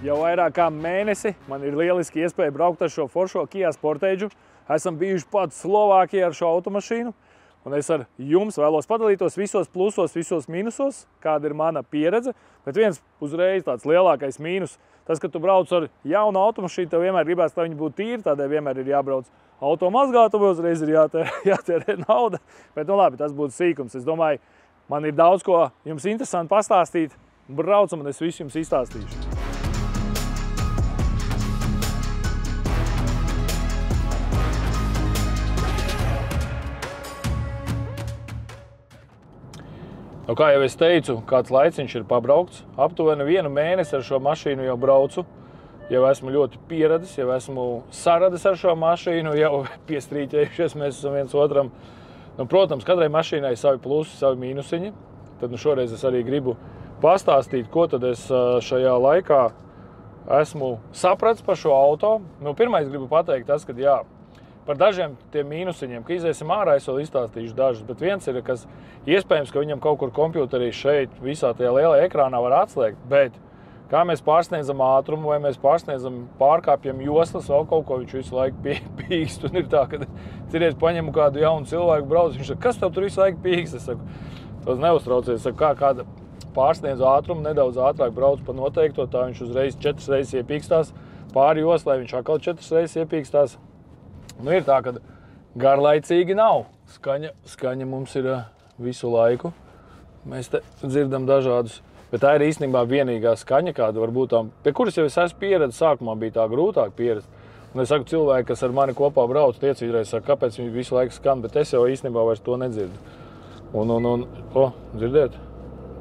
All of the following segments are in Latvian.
Jau vairāk kā mēnesi man ir lieliski iespēja braukt ar šo foršo Kia Sportage. Esam bijuši pat Slovākijā ar šo automašīnu. Un es ar jums vēlos padalītos visos plusos, visos mīnusos, kāda ir mana pieredze. Bet viens uzreiz tāds lielākais mīnus, tas, ka tu brauc ar jaunu automašīnu, tev vienmēr gribās, lai viņi būtu tīri, tādēļ vienmēr ir jābrauc automazgātuvē, uzreiz ir jātērē nauda. Bet nu labi, tas būtu sīkums. Es domāju, man ir daudz ko jums interesanti pastāstīt. Braucam un es visu jums izstāstīšu. Nu, kā jau es teicu, kāds laiciņš ir pabraukts. Aptuveni 1 mēnesi ar šo mašīnu jau braucu. Jau esmu ļoti pieradis, jau esmu saradis ar šo mašīnu, jau piestrīķējušies mēs esam viens otram. Nu, protams, katrai mašīnai savi plusi, savi mīnusiņi. Tad šoreiz es arī gribu pastāstīt, ko tad es šajā laikā esmu sapratis par šo auto. Nu, pirmais gribu pateikt tas, ka jā, par dažiem tiem mīnusiņiem, ka iziesim ārā, es vēl izstāstīšu dažus, bet viens ir, kas iespējams, ka viņam kaut kur kompjuterī šeit visā tajā lielajā ekrānā var atslēgt, bet kā mēs pārsniedzam ātrumu vai mēs pārkāpjam joslas, vēl kaut ko viņš visu laiku pīkst. Un ir tā, ka cirēs paņemu kādu jaunu cilvēku brauc, viņš saka, kas tev tur visu laiku pīkst? Es saku, tos neuztraucies, saku, kāda pārsniedz ātrumu, nedaudz ātrāk brauc pa noteikto, tā viņš uzreiz 4 reizes iepīkstās pāri joslai, viņš atkal 4 reizes iepīkstās. Nu, ir tā, ka garlaicīgi nav. Skaņa mums ir visu laiku. Mēs te dzirdam dažādus. Bet tā ir īstenībā vienīgā skaņa, kāda varbūt tā, pie kuras jau es esmu pieredzi, sākumā bija tā grūtāk pieredzi. Un es saku, cilvēki, kas ar mani kopā brauc, tie citreiz saka, kāpēc viņi visu laiku skan, bet es jau īstenībā vairs to nedzirdu. Dzirdiet?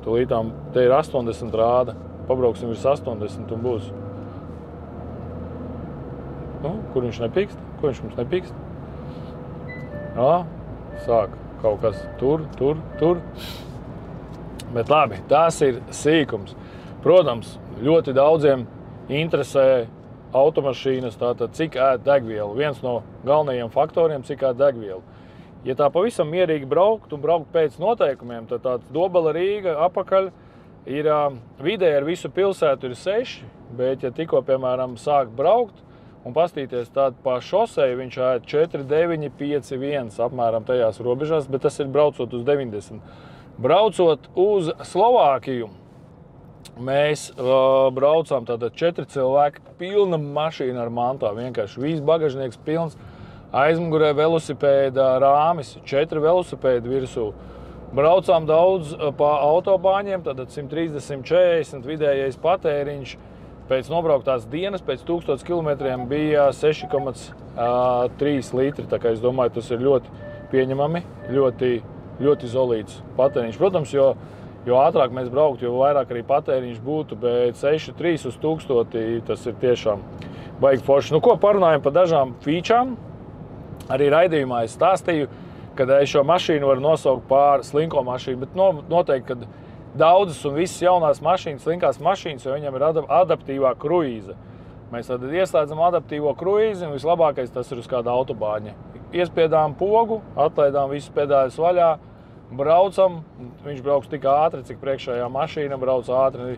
Tūlītām te ir 80 rāda. Pabrauksim virs 80 un būs. Nu, kur viņš nepīkst? Ko viņš mums nepīkst? Jā, sāk kaut kas tur. Bet labi, tas ir sīkums. Protams, ļoti daudziem interesē automašīnas, tātad cik ēd degvielu. Viens no galvenajiem faktoriem, cik ēd degvielu. Ja tā pavisam mierīgi braukt un braukt pēc noteikumiem, tad tāds Dobela Rīga apakaļ ir vidēji ar visu pilsētu ir 6, bet ja tikko, piemēram, sāk braukt, un pastīties tādu pa šoseju, viņš ēd 4, 9, 5, 1 apmēram tajās robežās, bet tas ir braucot uz 90. Braucot uz Slovākiju, mēs braucām tātad 4 cilvēki, pilna mašīna ar mantām, vienkārši viss bagažnieks pilns, aizmugurē velosipēda rāmis, 4 velosipēdi virsū. Braucām daudz pa autobāņiem, tātad 130, 140 vidējais patēriņš. Pēc nobrauktās dienas, pēc 1000 kilometriem bija 6,3 litri. Tā kā es domāju, tas ir ļoti pieņemami, ļoti zolīts patēriņš. Protams, jo ātrāk mēs brauktu, jo vairāk arī patēriņš būtu, bet 6,3 uz 1000 tas ir tiešām baigi forši. Nu, ko parunājam par dažām featurām? Arī raidījumā es stāstīju, kad es šo mašīnu varu nosaukt par slinko mašīnu, bet noteikti, kad daudzas un visas jaunās mašīnas, slinkās mašīnas, jo viņam ir adaptīvā kruīze. Mēs tad ieslēdzam adaptīvo kruīzi un vislabākais tas ir uz kāda autobāņa. Iespiedām pogu, atlaidām visus pedāļus vaļā, braucam, viņš brauks tik ātri, cik priekšējā mašīna brauc ātri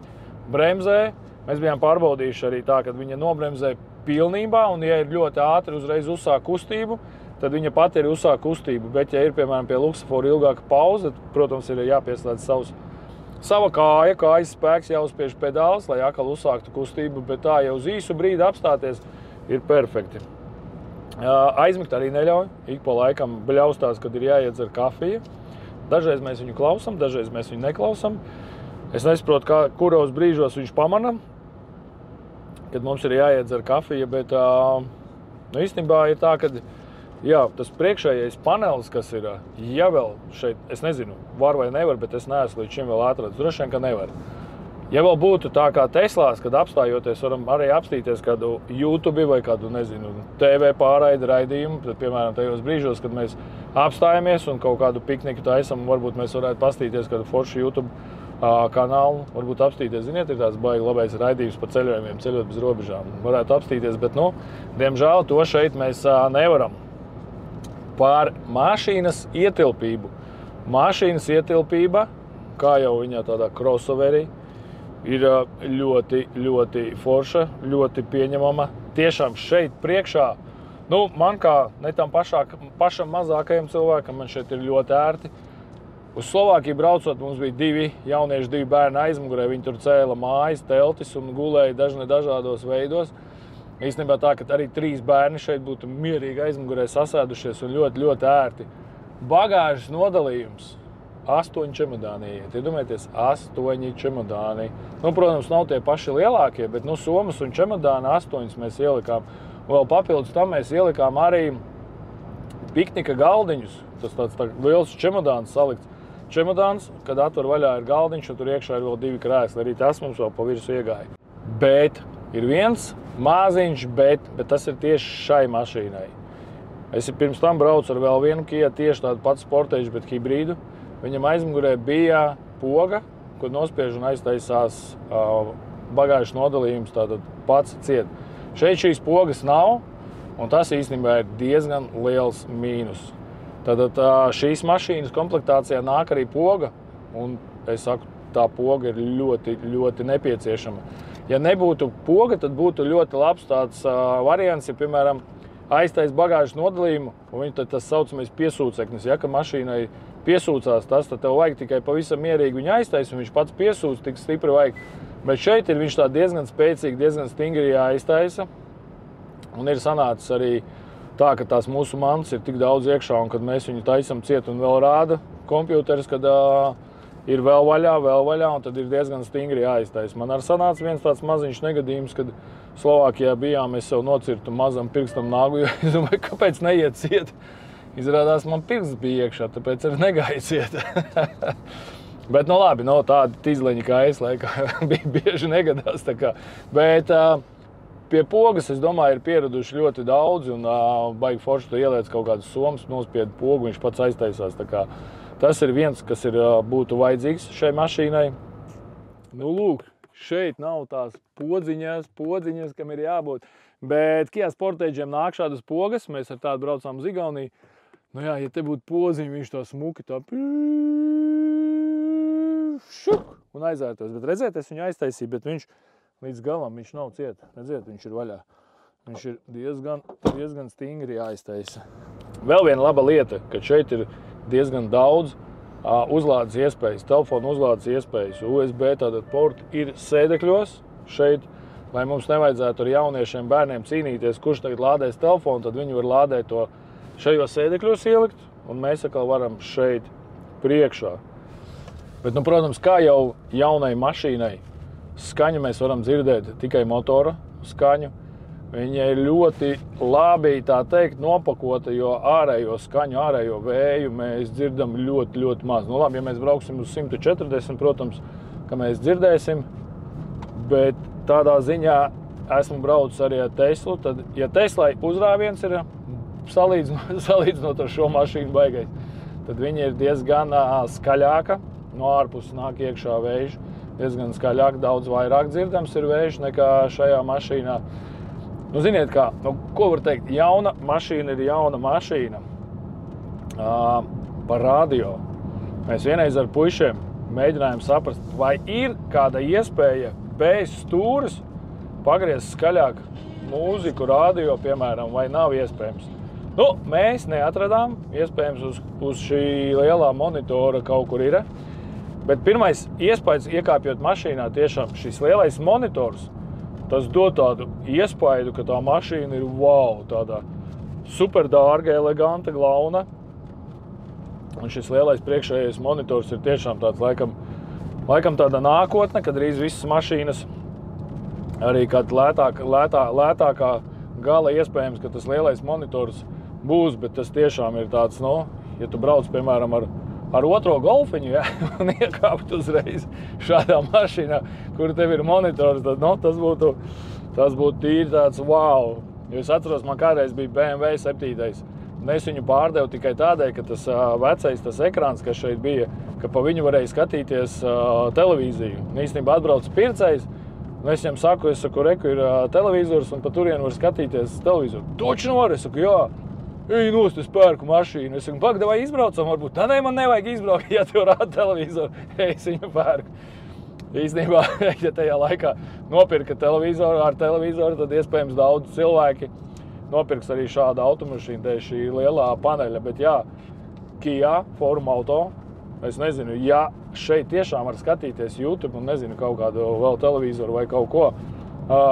bremzē. Mēs bijām pārbaudījuši arī tā, kad viņa nobremzē pilnībā un ja ir ļoti ātri uzreiz uzsāk kustību, tad viņa pati ir uzsāk kustību. Bet ja ir, piemēram, pie luksafora ilgāka pauze, protams, ir jāpieslēdz sava kājas spēks jāuzspiež pedāls, lai atkal uzsāktu kustību, bet tā, ja uz īsu brīdi apstāties, ir perfekti. Aizmigt arī neļauj, ik pa laikam bļaustās, kad ir jāiedzer kafija. Dažreiz mēs viņu klausam, dažreiz mēs viņu neklausam. Es nesaprotu, kuros brīžos viņš pamana, kad mums ir jāiedzer kafija, bet īstenībā ir tā, ka jā, tas priekšējais panelis, kas ir, ja vēl šeit, es nezinu, var vai nevar, bet es neesmu līdz šim vēl atradis. Droši vien, ka nevar. Ja vēl būtu tā kā Teslās, kad apstājoties, varam arī apstīties kādu YouTube vai kādu, nezinu, TV pārraidi raidījumu, tad, piemēram, tajos brīžos, kad mēs apstājamies un kaut kādu pikniku taisam, varbūt mēs varētu pastīties kādu foršu YouTube kanālu, varbūt apstīties, ziniet, ir tāds baigi labais raidījums par ceļojumiem, ceļot bez robežām. Varētu apstīties, bet, diemžēl to šeit mēs nevaram. Par mašīnas ietilpību. Mašīnas ietilpība, kā jau viņa tādā crossoverī, ir ļoti, ļoti forša, ļoti pieņemama. Tiešām šeit priekšā, nu, man kā ne tam pašam mazākajam cilvēkam, man šeit ir ļoti ērti. Uz Slovākiju braucot, mums bija 2 jaunieši, 2 bērni aizmugurē. Viņi tur cēla mājas, teltis un gulēja dažādos veidos. Īstenībā tā, ka arī 3 bērni šeit būtu mierīgi aizmugurē sasēdušies un ļoti, ļoti ērti. Bagāžas nodalījums 8 čemodāni iet. Iedomājieties, 8 čemodāni. Nu, protams, nav tie paši lielākie, bet nu, somas un čemodāni 8 mēs ielikām. Vēl papildus tam mēs ielikām arī piknika galdiņus. Tas tāds liels čemodāns salikts. Čemodāns, kad atver vaļā ir galdiņš, un tur iekšā ir vēl 2 krēsli. Arī tas mums vēl pa virsmu iegāja. Bet ir viens māziņš, bet tas ir tieši šai mašīnai. Es pirms tam braucu ar vēl vienu Kia, tieši tādu pats sportēģu, bet hibrīdu. Viņam aizmugurē bija poga, kur nospiež un aiztaisās bagāžas nodalījums, tātad pats ciet. Šeit šīs pogas nav, un tas īstenībā ir diezgan liels mīnus. Tātad šīs mašīnas komplektācijā nāk arī poga, un es saku, tā poga ir ļoti, ļoti nepieciešama. Ja nebūtu poga, tad būtu ļoti labs tāds variants, ja, piemēram, aiztais bagāžas nodalījumu, un viņi tad tas saucamais piesūceknis. Ja, ka mašīnai piesūcās tas, tad tev vajag tikai pavisam mierīgi viņu aiztais, un viņš pats piesūc, tik stipri vajag. Bet šeit ir viņš tā diezgan spēcīgi, diezgan stingri jāiztaisa, un ir sanācis arī tā, ka tās mūsu mantas ir tik daudz iekšā, un kad mēs viņu taisam ciet un vēl rāda kompjūteris, kad ir vēl vaļā, un tad ir diezgan stingri jāiztaisa. Man arī sanāca viens tāds maziņš negadījums, kad Slovākijā bijām, es sev nocirtu mazam pirkstam nagu, jo es domāju, kāpēc neiet ciet. Izrādās, man pirksts bija iekšā, tāpēc arī negāja ciet. Bet, nu labi, tādi tīzleņi kā es, laikā bieži negadās. Tā kā. Bet pie pogas, es domāju, ir pieraduši ļoti daudz, un baigi forši tu ieliec kaut kādas somas, nospied pogu, viņš pats aiztaisās. Tā kā tas ir viens, kas būtu vajadzīgs šai mašīnai. Nu, lūk, šeit nav tās podziņas, kam ir jābūt. Bet Kia Sportage'iem nāk šādas pogas, mēs ar tādu braucām uz Igauniju. Nu jā, ja te būtu podziņa, viņš tā smuki tā šuk, un aizvērtos. Bet redziet, es viņu aiztaisīju, bet viņš līdz galam viņš nav ciet. Redziet, viņš ir vaļā. Viņš ir diezgan stingri jāiztaisa. Vēl viena laba lieta, ka šeit ir diezgan daudz uzlādes iespējas, telefonu uzlādes iespējas. USB tātad porti ir sēdekļos šeit, lai mums nevajadzētu ar jauniešiem bērniem cīnīties, kurš tagad lādēs telefonu, tad viņi var lādēt to šajos sēdekļos ielikt, un mēs atkal varam šeit priekšā. Bet, nu, protams, kā jau jaunai mašīnai, skaņu mēs varam dzirdēt tikai motora skaņu. Viņa ir ļoti labi, tā teikt, nopakota, jo ārējo skaņu, ārējo vēju mēs dzirdam ļoti, ļoti maz. Nu labi, ja mēs brauksim uz 140, protams, ka mēs dzirdēsim, bet tādā ziņā esmu braucis arī ar Teslu. Tad, ja Teslai uzrāviens ir salīdzinot ar šo mašīnu baigais, tad viņa ir diezgan skaļāka, no ārpuses nāk iekšā vējš. Diezgan skaļāk, daudz vairāk dzirdams ir vējš nekā šajā mašīnā. Nu, ziniet kā, ko var teikt? Jauna mašīna ir jauna mašīna. Par radio. Mēs vienreiz ar puišiem mēģinājām saprast, vai ir kāda iespēja bez stūres pagriezt skaļāk mūziku, radio, piemēram, vai nav iespējams. Nu, mēs neatradām, iespējams uz šī lielā monitora kaut kur ir. Bet pirmais iespējas iekāpjot mašīnā, tiešām šis lielais monitors, tas dod tādu iespaidu, ka tā mašīna ir wow, tāda super dārga, eleganta, glauna. Un šis lielais priekšējais monitors ir tiešām tāds laikam tāda nākotne, kad drīz visas mašīnas arī kāda lētākā gala iespējams, ka tas lielais monitors būs, bet tas tiešām ir tāds, ja tu brauc, piemēram, ar otro golfiņu, ja, un iekāpt uzreiz šādā mašīnā, kur tev ir monitors, tad tas būtu tīri tāds wow. Jo es atceros, man kādreiz bija BMW 7. Un es viņu pārdevu tikai tādēļ, ka tas vecais, tas ekrāns, kas šeit bija, ka pa viņu varēja skatīties televīziju. Un īstenībā atbrauc pircējs, un es viņam saku, reku ir televizors, un pa turienu var skatīties televizoru. Toči var, es saku, jā. Ej, nost, es pērku mašīnu. Es saku, pagad, vai izbraucam varbūt? Nē, man nevajag izbraukt, ja tev rāda televizoru. Es viņu pērku. īstenībā, ja tajā laikā nopirka ar televizoru, tad iespējams daudz cilvēki nopirks arī šādu automašīnu, dēļ šī lielā paneļa. Bet jā, Kia, Forum Auto, es nezinu, ja šeit tiešām var skatīties YouTube un nezinu kaut kādu vēl televizoru vai kaut ko,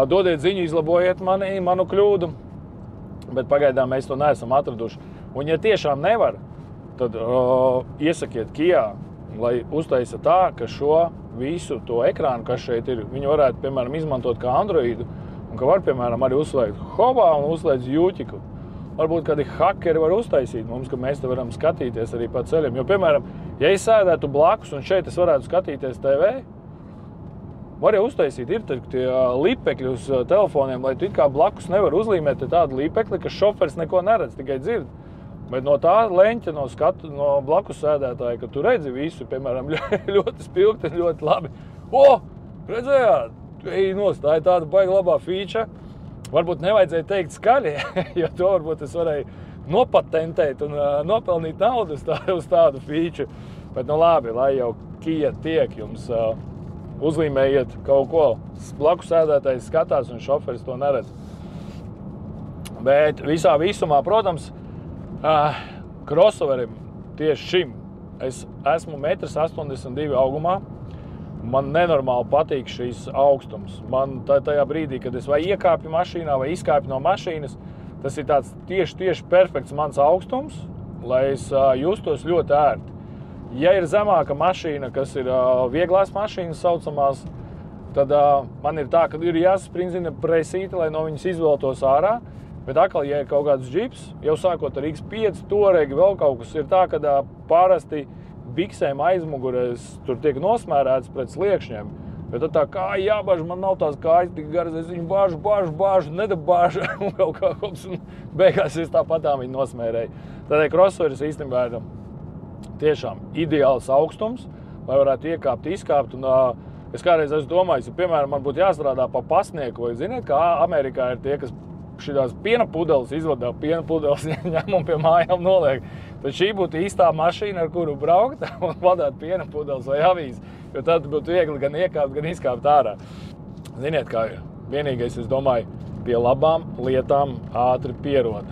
dodiet ziņu, izlabojiet manu kļūdu, bet pagaidām mēs to neesam atraduši. Un ja tiešām nevar, tad iesakiet Kia, lai uztaisa tā, ka šo visu to ekrānu, kas šeit ir, viņi varētu, piemēram, izmantot kā Androidu, un ka var, piemēram, arī uzslēgt Hobā un uzslēgt Jūķiku. Varbūt kādi hakeri var uztaisīt mums, ka mēs te varam skatīties arī pa ceļiem. Jo, piemēram, ja es sēdētu blakus un šeit es varētu skatīties TV, var jau uztaisīt, ir tie lipekļi uz telefoniem, lai tu it kā blakus nevar uzlīmēt tādu lipekli, ka šoferis neko neredz, tikai dzird. Bet no tā leņķa, no blakus sēdētāja, ka tu redzi visu, piemēram, ļoti spilgti un ļoti labi. Redzējāt? Tā ir tāda baigi labā feature. Varbūt nevajadzēja teikt skaļi, jo to varbūt es varēju nopatentēt un nopelnīt naudu uz tādu feature. Bet labi, lai jau Kia tiek jums uzlīmējiet kaut ko. Blakus sēdētājs skatās un šoferis to neredz. Bet visā visumā, protams, crossoverim tieši šim es esmu 1,82 m augumā. Man nenormāli patīk šīs augstums. Man tajā brīdī, kad es vai iekāpju mašīnā vai izkāpju no mašīnas, tas ir tāds tieši perfekts mans augstums, lai es justos ļoti ērti. Ja ir zemāka mašīna, kas ir vieglās mašīnas saucamās, tad man ir tā, ka ir jāsasprindzina presīte, lai no viņas izveltos ārā. Bet atkal, ja ir kaut kāds džips, jau sākot ar X5, Touareg, vēl kaut kas ir tā, kad parasti biksēm aizmugurēs tur tiek nosmērēts pret sliekšņiem. Bet tad tā kāja jābaž, man nav tās kājas tik garas, es viņu bāžu, nedabāžu, un vēl kaut kāds, un beigās es tāpatām viņu nosmērēju. Tādēļ crossoveris īstenībā ir tiešām ideāls augstums, lai varētu iekāpt, izkāpt, un es kādreiz esmu domājis, ja, piemēram, man būtu jāstrādā pa pasnieku, vai ziniet, kā Amerikā ir tie, kas šitās piena pudeles izvadā, piena pudeles ņem un pie mājām noliek. Tad šī būtu īstā mašīna, ar kuru braukt un vadāt piena pudeles vai avīzi, jo tad būtu viegli gan iekāpt, gan izkāpt ārā. Ziniet, kā vienīgais, es domāju, pie labām lietām ātri pierod.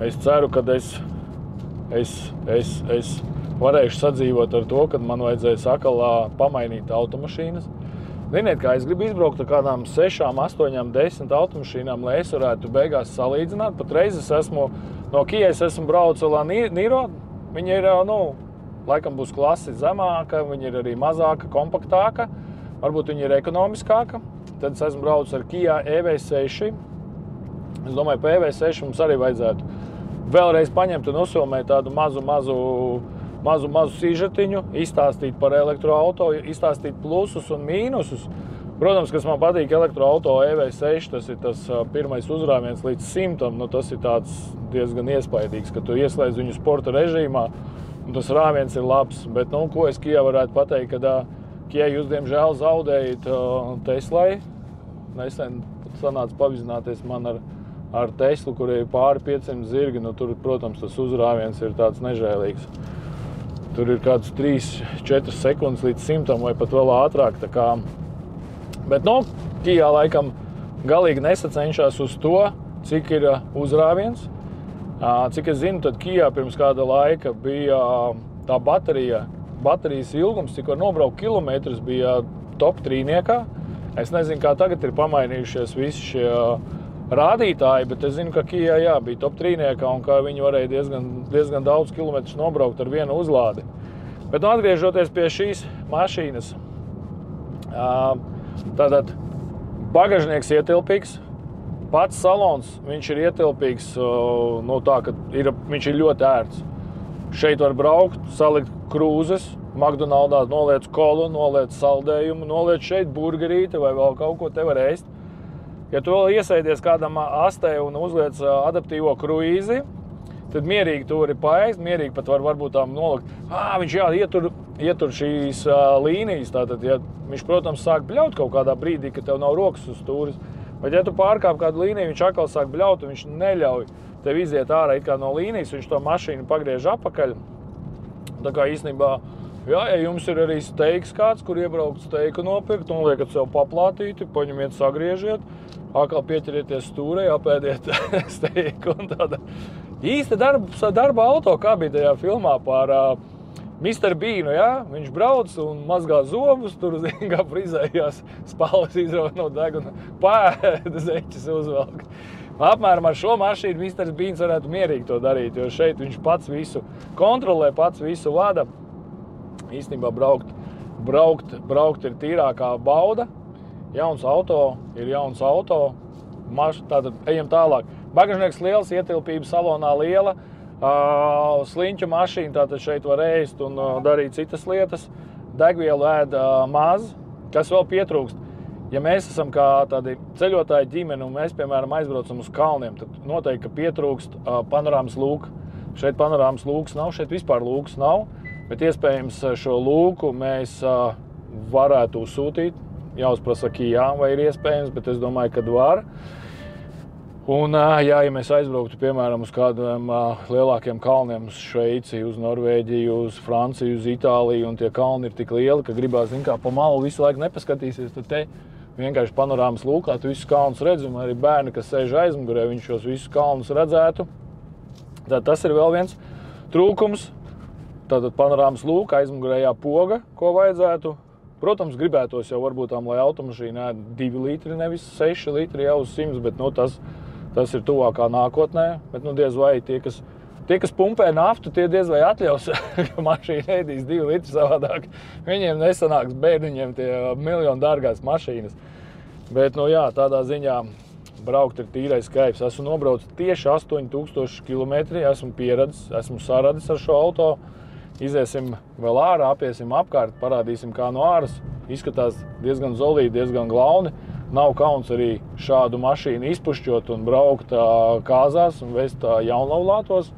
Es ceru, ka es varēšu sadzīvot ar to, kad man vajadzēs atkal pamainīt automašīnas. Ziniet, kā es gribu izbraukt ar kādām 6, 8, 10 automašīnām, lai es varētu beigās salīdzināt. Patreiz es esmu, no Kia es esmu braucu Niro. Viņa ir, laikam būs klasi zemāka, viņa ir arī mazāka, kompaktāka. Varbūt viņa ir ekonomiskāka. Tad es esmu braucu ar Kia EV6. Es domāju, pa EV6 mums arī vajadzētu vēlreiz paņemt un uzfilmēt tādu mazu sižetiņu, izstāstīt par elektroauto, izstāstīt plusus un mīnusus. Protams, kas man patīk elektroauto EV6, tas ir tas pirmais uzrāviens līdz 100, tas ir tāds diezgan iespaidīgs, ka tu ieslēdz viņu sporta režīmā, un tas rāviens ir labs. Bet, ko es Kia varētu pateikt, kad Kia jūs, diemžēl, zaudējat Teslai. Nesen sanāca pavizināties man ar Teslu, kur ir pāri 500 zirgi, tur, protams, tas uzrāviens ir tāds nežēlīgs. Tur ir kāds 3-4 sekundes līdz 100 vai pat vēl ātrāk. Bet, Kia laikam galīgi nesacenšās uz to, cik ir uzrāviens. Cik es zinu, tad Kia pirms kāda laika bija tā baterijas ilgums, cik var nobraukt kilometrus, bija top 3-niekā. Es nezinu, kā tagad ir pamainījušies visi šie rādītāji, bet es zinu, ka Kia bija top 3-niekā un ka viņi varēja diezgan daudz kilometrus nobraukt ar vienu uzlādi. Bet atgriežoties pie šīs mašīnas, tātad bagažnieks ietilpīgs, pats salons viņš ir ietilpīgs, tā, ka viņš ir ļoti ērts. Šeit var braukt, salikt krūzes, McDonaldā noliec kolu, noliec saldējumu, noliec šeit burgerīti vai vēl kaut ko te var ēst. Ja tu vēl iesēdies kādam astē un uzliec adaptīvo kruīzi, tad mierīgi tu vari paēst, mierīgi pat varbūt tām nolikt. Viņš ietur šīs līnijas, tātad, ja viņš, protams, sāk bļaut kaut kādā brīdī, ka tev nav rokas uz stūris, bet ja tu pārkāp kādu līniju, viņš atkal sāk bļaut un viņš neļauj tev iziet ārā it kā no līnijas, viņš to mašīnu pagriež apakaļ. Tā kā īstenībā Jā, ja jums ir arī steiks kāds, kur iebraukt steiku nopirkt, un liekat sev paplātīti, paņemiet, sagriežiet, atkal pieķerieties stūrei, apēdiet steiku un tāda. Īsta darba auto, kā bija tajā filmā par Mr. Beanu, jā? Viņš brauc un mazgā zobus, tur, kā frizējās, spalvas izrauj no deguna, pēda zeķis uzvelk. Apmēram ar šo mašīnu Mr. Beans varētu mierīgi to darīt, jo šeit viņš pats visu kontrolē, pats visu vada. Īstenībā braukt ir tīrākā bauda. Jauns auto ir jauns auto. Tātad ejam tālāk. Bagažnieks liels, ietilpība salonā liela. Sliņķu mašīna, tātad šeit var ēst un darīt citas lietas. Degvielu ēd maz. Kas vēl pietrūkst? Ja mēs esam kā tādi ceļotāji ģimeni un mēs, piemēram, aizbraucam uz kalniem, tad noteikti, ka pietrūkst panorāmas lūka. Šeit panorāmas lūks nav, šeit vispār lūks nav. Bet iespējams šo lūku mēs varētu uzsūtīt. Jāuzprasa, ka jā, vai ir iespējams, bet es domāju, ka var. Un, ja mēs aizbrauktu, piemēram, uz kādiem lielākiem kalniem, uz Šveici, uz Norvēģiju, uz Franciju, uz Itāliju, un tie kalni ir tik lieli, ka gribās, kā pa malu visu laiku nepaskatīsies, tad te vienkārši panorāmas lūkā tu visus kalnus redzi, un arī bērni, kas sēž aizmugurē, viņš šos visus kalnus redzētu. Tad tas ir vēl viens trūkums. Tātad panorāmas lūka, aizmugurējā poga, ko vajadzētu. Protams, gribētos jau varbūt lai automašīna ēd 2 litri, nevis 6 litri jau uz 100, bet tas ir tuvākā nākotnē. Bet diez vai tie, kas pumpē naftu, tie diez vai atļaus, ka mašīna ēdīs 2 litri savādāk. Viņiem nesanāks bērniņiem tie miljonu dārgās mašīnas. Bet, jā, tādā ziņā braukt ir tīrais kaips. Esmu nobraucis tieši 8000 km, esmu pieredzis, esmu saradis ar šo auto. Iziesim vēl ārā, apiesim apkārt, parādīsim, kā no āras. Izskatās diezgan zolīti, diezgan glauni. Nav kauns arī šādu mašīnu izpušķot un braukt kāzās un vest jaunlaulātos.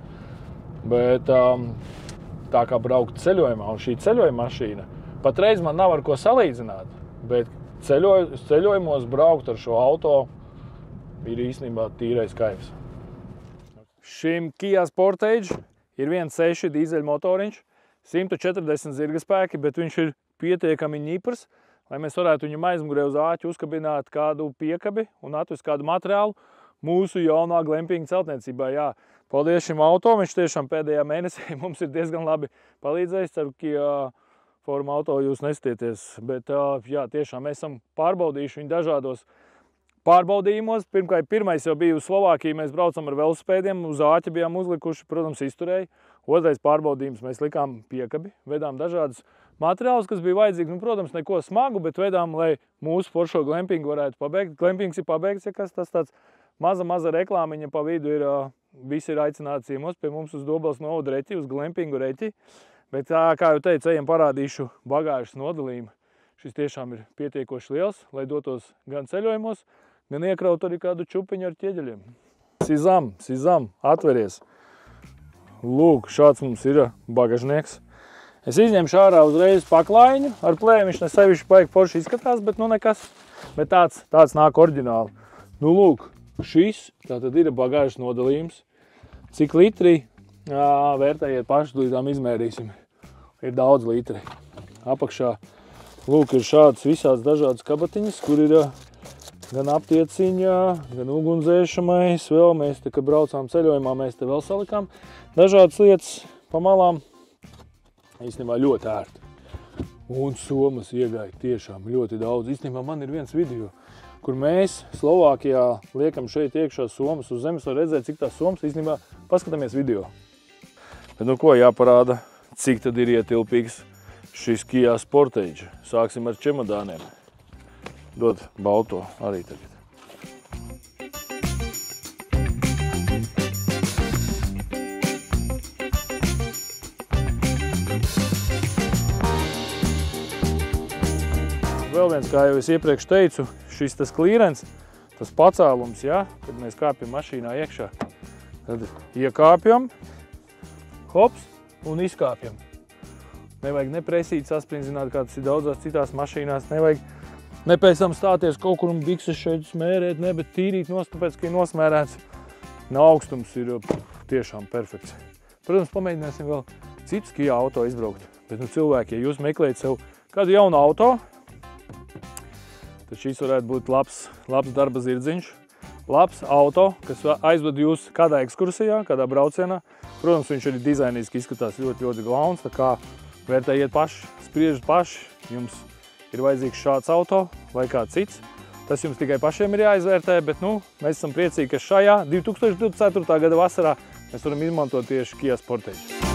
Bet tā kā braukt ceļojumā, un šī ceļojuma mašīna, patreiz man nav ar ko salīdzināt, bet ceļojumos braukt ar šo auto ir īstenībā tīrais kaips. Šim Kia Sportage ir 1.6 dīzeļmotoriņš, 140 zirgaspēki, bet viņš ir pietiekami ņiprs, lai mēs varētu viņam aizmugurē uz āķu uzkabināt kādu piekabi un atvest kādu materiālu mūsu jaunā glampinga celtniecībā. Jā, paldies šim auto, viņš tiešām pēdējā mēnesī mums ir diezgan labi palīdzējis. Ceru, ka Forum auto jūs nestieties, bet jā, tiešām mēs esam pārbaudījuši viņu dažādos pārbaudījumos. Pirmais jau bija uz Slovākiju, mēs braucam ar velosipēdiem, uz āķa bijām uzlikuši, protams, izturēji. Otrais pārbaudījums mēs likām piekabi, vedām dažādus materiālus, kas bija vajadzīgi. Protams, neko smagu, bet vedām, lai mūsu foršo glampingu varētu pabeigt. Glampings ir pabeigts, ja kas tas tāds maza reklāmiņa pa vidu ir, visi ir aicināti ciemos pie mums uz Dobeles novada reķi, uz glampingu reķi. Bet, kā jau teicu, ejam parādīšu bagāžas nodalījumu. Šis tiešām ir pietiekoši liels, lai dotos gan ceļojumos, gan iekraut arī kādu čupiņu ar ķieģeļiem. Sizam, atveries. Lūk, šāds mums ir bagažnieks. Es izņemšu ārā uzreiz paklājiņu. Ar plēju viņš ne sevišķi baigi forši izskatās, bet nekas. Bet tāds nāk oriģināli. Lūk, šis tātad ir bagāžas nodalījums. Cik litri? Vērtējiet paši, līdām izmērīsim. Ir daudz litri. Apakšā, lūk, ir šāds visāds dažādas kabatiņas, kur ir gan aptieciņa, gan ugundzēšamais. Vēl mēs te, kad braucām ceļojumā, mēs te vēl salikām dažādas lietas pa malām. Īstenībā ļoti ērti. Un somas iegāja tiešām ļoti daudz. Īstenībā man ir viens video, kur mēs Slovākijā liekam šeit iekšā somas. Uz zemes var redzēt, cik tās somas. Īstenībā paskatāmies video. Bet ko jāparāda, cik tad ir ietilpīgs šis Kia Sportage. Sāksim ar čemodāniem. Dod balto arī tagad. Vēl viens, kā jau es iepriekš teicu, šis tas klīrens, tas pacēlums, ja, kad mēs kāpjam mašīnā iekšā. Tad iekāpjam, hops, un izkāpjam. Nevajag nepresīt saspringzināt, kā tas ir daudzās citās mašīnās. Nevajag nepēc tam stāties kaut kur un bikses šeit smērēt, ne, bet tīrīt nost, tāpēc, ka ir nosmērēts. Augstums ir tiešām perfekts. Protams, pamēģināsim vēl citus Kia auto izbraukt. Bet cilvēki, ja jūs meklējat sev kādu jaunu auto, tad šis varētu būt labs darba zirdziņš. Labs auto, kas aizved jūs kādā ekskursijā, kādā braucienā. Protams, viņš arī dizainiski izskatās ļoti glauns, tā kā vērtējiet paši, spriežat paši. Jums ir vajadzīgs šāds auto vai kāds cits. Tas jums tikai pašiem ir jāizvērtē, bet mēs esam priecīgi, ka šajā 2024. gada vasarā mēs varam izmantot tieši Kia Sportage.